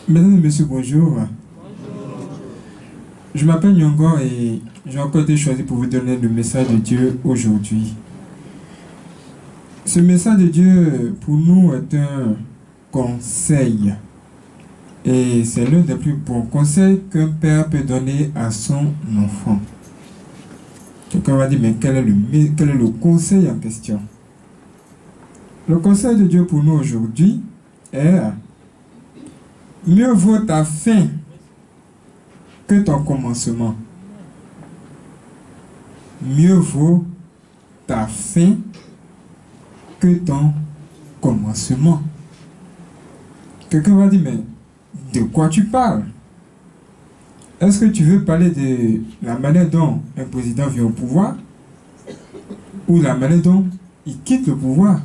Mesdames et messieurs, bonjour. Je m'appelle Nyongo et j'ai encore été choisi pour vous donner le message de Dieu aujourd'hui. Ce message de Dieu pour nous est un conseil. Et c'est l'un des plus bons conseils qu'un père peut donner à son enfant. Quelqu'un va dire, mais quel est le conseil en question? Le conseil de Dieu pour nous aujourd'hui est: mieux vaut ta fin que ton commencement. Mieux vaut ta fin que ton commencement. Quelqu'un va dire, mais de quoi tu parles? Est-ce que tu veux parler de la manière dont un président vient au pouvoir ou la manière dont il quitte le pouvoir?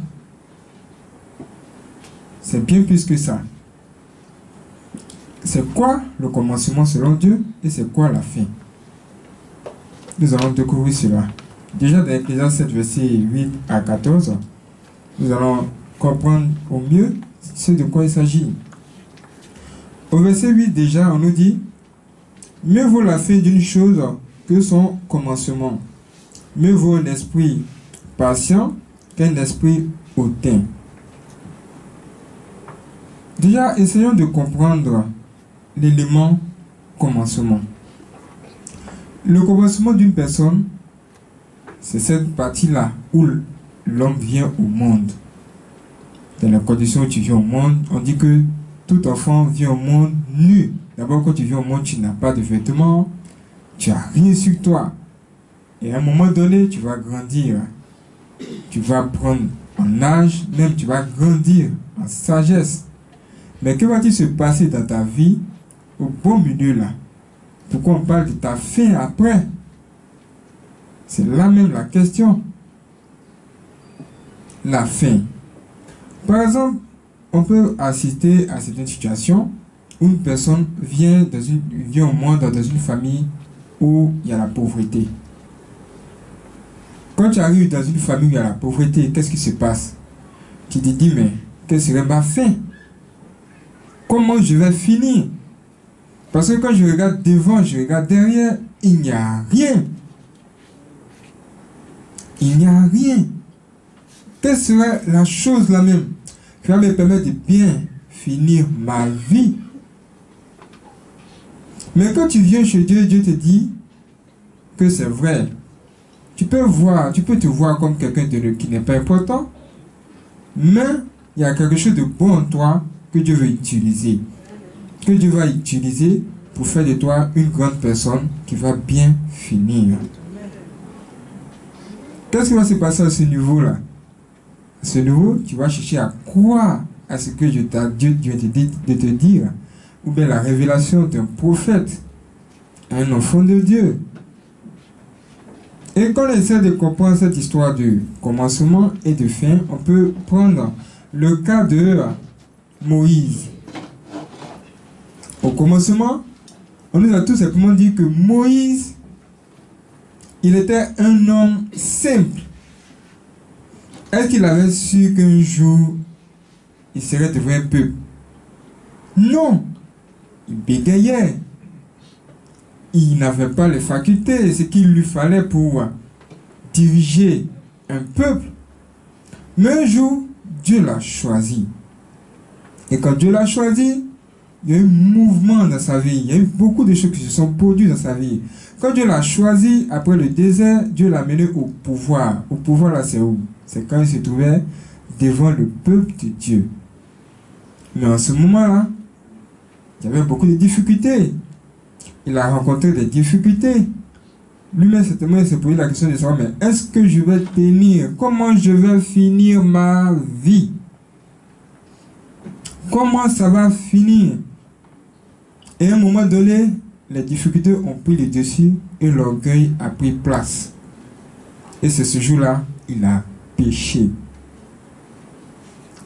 C'est bien plus que ça. C'est quoi le commencement selon Dieu et c'est quoi la fin? Nous allons découvrir cela. Déjà dans Ecclésiaste 7, versets 8 à 14, nous allons comprendre au mieux ce de quoi il s'agit. Au verset 8 déjà, on nous dit: mieux vaut la fin d'une chose que son commencement. Mieux vaut un esprit patient qu'un esprit hautain. Déjà, essayons de comprendre l'élément commencement. Le commencement d'une personne, c'est cette partie-là où l'homme vient au monde. Dans les conditions où tu viens au monde, on dit que tout enfant vient au monde nu. D'abord, quand tu viens au monde, tu n'as pas de vêtements, tu n'as rien sur toi. Et à un moment donné, tu vas grandir. Tu vas prendre en âge, même tu vas grandir en sagesse. Mais que va-t-il se passer dans ta vie au bon milieu là? Pourquoi on parle de ta fin après? C'est là même la question. La fin. Par exemple, on peut assister à certaines situations où une personne vient au monde dans une famille où il y a la pauvreté. Quand tu arrives dans une famille où il y a la pauvreté, qu'est-ce qui se passe? Tu te dis, mais quelle serait ma fin? Comment je vais finir? Parce que quand je regarde devant, je regarde derrière, il n'y a rien. Il n'y a rien. Quelle serait la chose là même qui va me permettre de bien finir ma vie? Mais quand tu viens chez Dieu, Dieu te dit que c'est vrai. Tu peux te voir comme quelqu'un qui n'est pas important, mais il y a quelque chose de bon en toi que Dieu veut utiliser. Que Dieu va utiliser pour faire de toi une grande personne qui va bien finir. Qu'est-ce qui va se passer à ce niveau-là? À ce niveau, tu vas chercher à croire à ce que Dieu t'a dit de te dire, ou bien la révélation d'un prophète, un enfant de Dieu. Et quand on essaie de comprendre cette histoire de commencement et de fin, on peut prendre le cas de Moïse. Au commencement, on nous a tout simplement dit que Moïse, il était un homme simple. Est-ce qu'il avait su qu'un jour, il serait devenu un peuple? Non. Il bégayait. Il n'avait pas les facultés, ce qu'il lui fallait pour diriger un peuple. Mais un jour, Dieu l'a choisi. Et quand Dieu l'a choisi, il y a eu un mouvement dans sa vie. Il y a eu beaucoup de choses qui se sont produites dans sa vie. Quand Dieu l'a choisi, après le désert, Dieu l'a mené au pouvoir. Au pouvoir là, c'est où? C'est quand il se trouvait devant le peuple de Dieu. Mais en ce moment-là, il y avait beaucoup de difficultés. Il a rencontré des difficultés. Lui-même, certainement, il s'est posé la question de savoir, mais est-ce que je vais tenir? Comment je vais finir ma vie? Comment ça va finir? Et à un moment donné, les difficultés ont pris le dessus et l'orgueil a pris place. Et c'est ce jour-là, il a péché.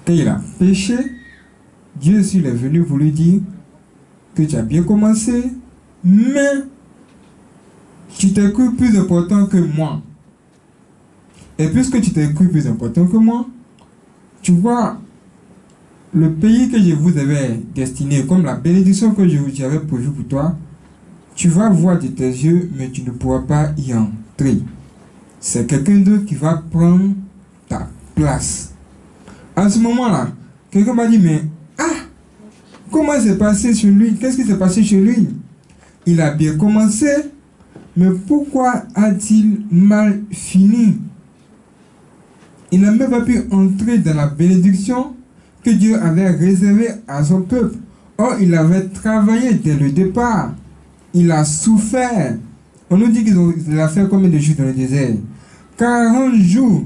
Quand il a péché, Dieu est venu pour lui dire que tu as bien commencé, mais tu t'es cru plus important que moi. Et puisque tu t'es cru plus important que moi, tu vois, le pays que je vous avais destiné, comme la bénédiction que j'avais prévue pour toi, tu vas voir de tes yeux, mais tu ne pourras pas y entrer. C'est quelqu'un d'autre qui va prendre ta place. À ce moment-là, quelqu'un m'a dit, mais comment c'est passé chez lui? Qu'est-ce qui s'est passé chez lui? Il a bien commencé, mais pourquoi a-t-il mal fini? Il n'a même pas pu entrer dans la bénédiction que Dieu avait réservée à son peuple. Or, il avait travaillé dès le départ. Il a souffert. On nous dit qu'il a fait combien de jours dans le désert? 40 jours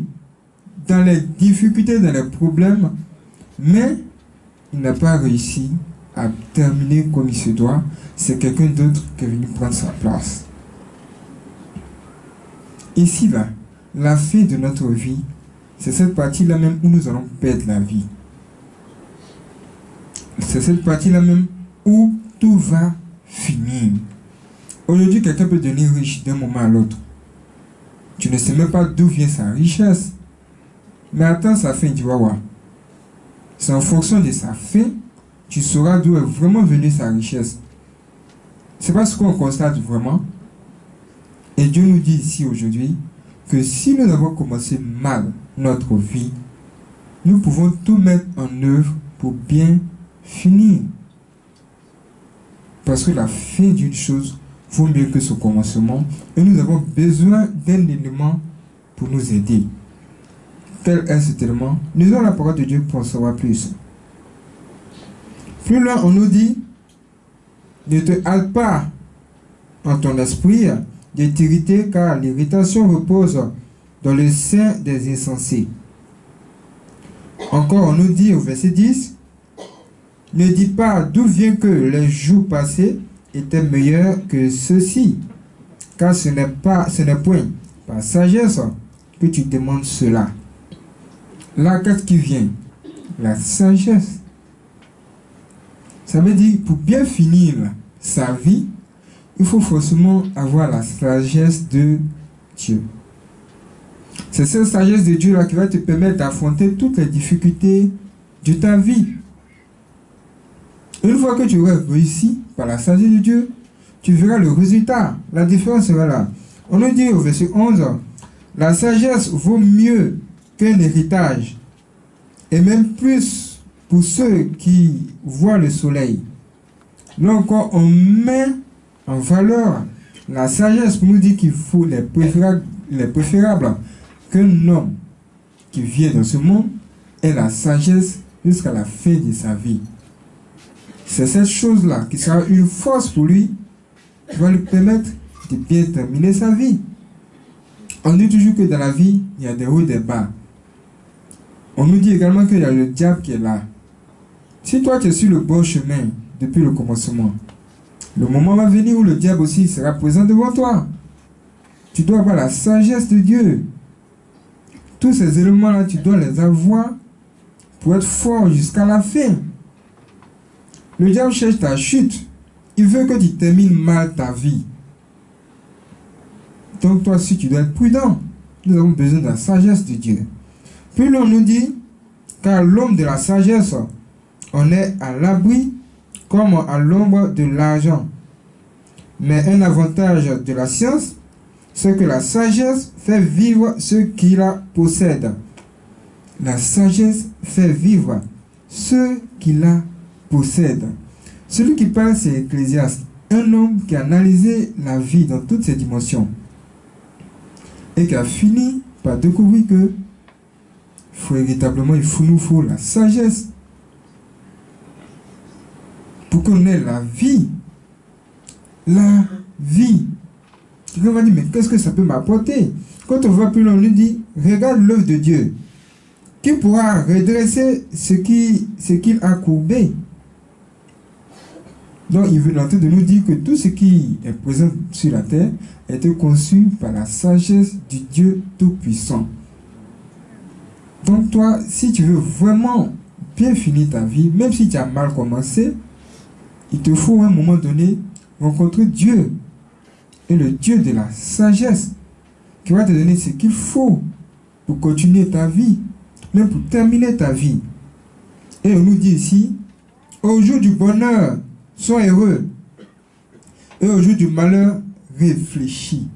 dans les difficultés, dans les problèmes, mais il n'a pas réussi à terminer comme il se doit. C'est quelqu'un d'autre qui est venu prendre sa place. Ici, là, la fin de notre vie, c'est cette partie-là même où nous allons perdre la vie. C'est cette partie-là même où tout va finir. Aujourd'hui, quelqu'un peut devenir riche d'un moment à l'autre. Tu ne sais même pas d'où vient sa richesse. Mais attends sa fin, tu vas voir. C'est en fonction de sa fin, tu sauras d'où est vraiment venue sa richesse. C'est pas ce qu'on constate vraiment. Et Dieu nous dit ici aujourd'hui que si nous avons commencé mal notre vie, nous pouvons tout mettre en œuvre pour bien finir. Parce que la fin d'une chose vaut mieux que son commencement. Et nous avons besoin d'un élément pour nous aider. Quel est cet élément? Lisons la parole de Dieu pour en savoir plus. Plus loin, on nous dit, ne te hâte pas en ton esprit de t'irriter, car l'irritation repose dans le sein des insensés. Encore, on nous dit au verset 10, ne dis pas d'où vient que les jours passés étaient meilleurs que ceux-ci, car ce n'est point par sagesse que tu demandes cela. Là, qu'est-ce qui vient? La sagesse. Ça veut dire, pour bien finir sa vie, il faut forcément avoir la sagesse de Dieu. C'est cette sagesse de Dieu là qui va te permettre d'affronter toutes les difficultés de ta vie. Une fois que tu auras réussi par la sagesse de Dieu, tu verras le résultat. La différence sera là. On nous dit au verset 11, la sagesse vaut mieux qu'un héritage, et même plus pour ceux qui voient le soleil. Là encore, on met en valeur la sagesse pour nous dire qu'il faut les préférables qu'un homme qui vient dans ce monde ait la sagesse jusqu'à la fin de sa vie. C'est cette chose-là qui sera une force pour lui, qui va lui permettre de bien terminer sa vie. On dit toujours que dans la vie, il y a des hauts et des bas. On nous dit également qu'il y a le diable qui est là. Si toi tu es sur le bon chemin depuis le commencement, le moment va venir où le diable aussi sera présent devant toi. Tu dois avoir la sagesse de Dieu. Tous ces éléments-là, tu dois les avoir pour être fort jusqu'à la fin. Le diable cherche ta chute. Il veut que tu termines mal ta vie. Donc toi aussi, tu dois être prudent. Nous avons besoin de la sagesse de Dieu. Puis l'on nous dit, car l'homme de la sagesse, on est à l'abri comme à l'ombre de l'argent. Mais un avantage de la science, c'est que la sagesse fait vivre ceux qui la possèdent. La sagesse fait vivre ceux qui la possèdent. Celui qui parle, c'est Ecclésiaste, un homme qui a analysé la vie dans toutes ses dimensions et qui a fini par découvrir que véritablement, il nous faut la sagesse pour qu'on ait la vie. La vie. Quelqu'un va dire, mais qu'est-ce que ça peut m'apporter? Quand on va plus loin, on lui dit, regarde l'œuvre de Dieu. Qui pourra redresser ce qu'il a courbé? Donc, il veut en train de nous dire que tout ce qui est présent sur la terre a été conçu par la sagesse du Dieu Tout-Puissant. Donc toi, si tu veux vraiment bien finir ta vie, même si tu as mal commencé, il te faut à un moment donné rencontrer Dieu. Et le Dieu de la sagesse qui va te donner ce qu'il faut pour continuer ta vie, même pour terminer ta vie. Et on nous dit ici, au jour du bonheur, sois heureux. Et au jour du malheur, réfléchis.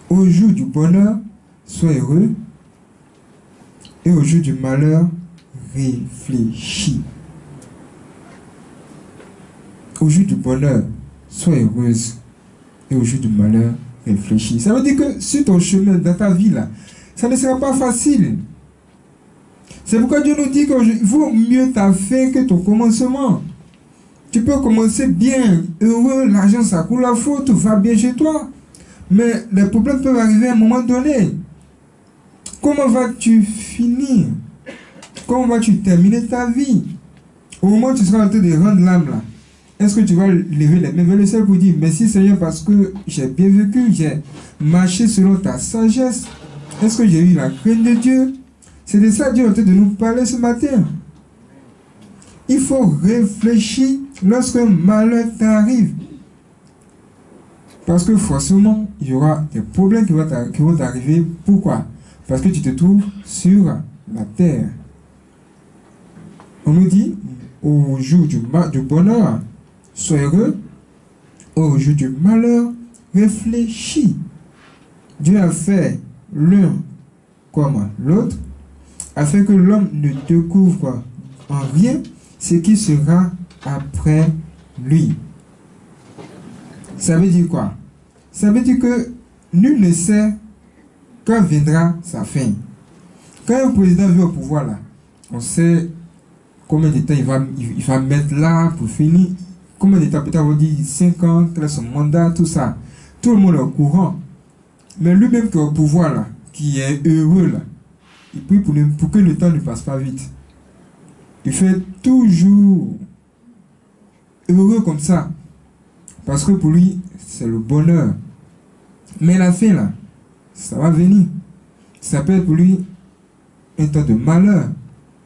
Au jour du bonheur, sois heureux. Et au jour du malheur, réfléchis. Au jour du bonheur, sois heureuse. Et au jour du malheur, réfléchis. Ça veut dire que sur ton chemin, dans ta vie, là, ça ne sera pas facile. C'est pourquoi Dieu nous dit qu'il vaut mieux ta fin que ton commencement. Tu peux commencer bien, heureux, l'argent ça coule à flot, tout va bien chez toi. Mais les problèmes peuvent arriver à un moment donné. Comment vas-tu finir? Comment vas-tu terminer ta vie? Au moment où tu seras en train de rendre l'âme là, est-ce que tu vas lever les mains vers le ciel pour dire merci Seigneur parce que j'ai bien vécu, j'ai marché selon ta sagesse? Est-ce que j'ai eu la crainte de Dieu? C'est de ça Dieu est en train de nous parler ce matin. Il faut réfléchir lorsqu'un malheur t'arrive. Parce que forcément, il y aura des problèmes qui vont t'arriver. Pourquoi? Parce que tu te trouves sur la terre. On nous dit, au jour du bonheur, sois heureux. Au jour du malheur, réfléchis. Dieu a fait l'un comme l'autre, afin que l'homme ne découvre en rien ce qui sera après lui. Ça veut dire quoi? Ça veut dire que nul ne sait quand viendra sa fin. Quand un président vient au pouvoir, là, on sait combien de temps il va mettre là pour finir. Combien de temps, peut-être on dit 5 ans, quel est son mandat, tout ça. Tout le monde est au courant. Mais lui-même qui est au pouvoir, là, qui est heureux, là, il prie pour que le temps ne passe pas vite. Il fait toujours heureux comme ça. Parce que pour lui, c'est le bonheur. Mais la fin, là, ça va venir. Ça peut être pour lui un temps de malheur.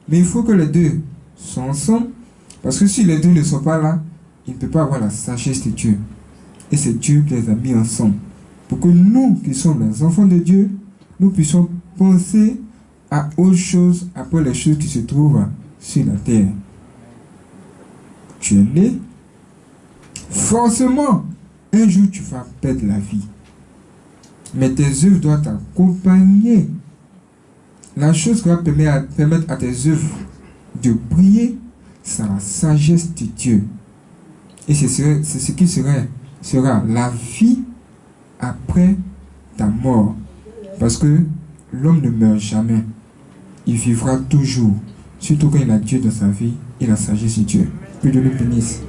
Mais il faut que les deux soient ensemble. Parce que si les deux ne sont pas là, il ne peut pas avoir la sagesse de Dieu. Et c'est Dieu qui les a mis ensemble. Pour que nous, qui sommes les enfants de Dieu, nous puissions penser à autre chose après les choses qui se trouvent sur la terre. Tu es né. Forcément, un jour tu vas perdre la vie. Mais tes œuvres doivent t'accompagner. La chose qui va permettre à tes œuvres de briller, c'est la sagesse de Dieu. Et c'est ce qui sera la vie après ta mort. Parce que l'homme ne meurt jamais. Il vivra toujours. Surtout quand il a Dieu dans sa vie et la sagesse de Dieu. Que Dieu le bénisse.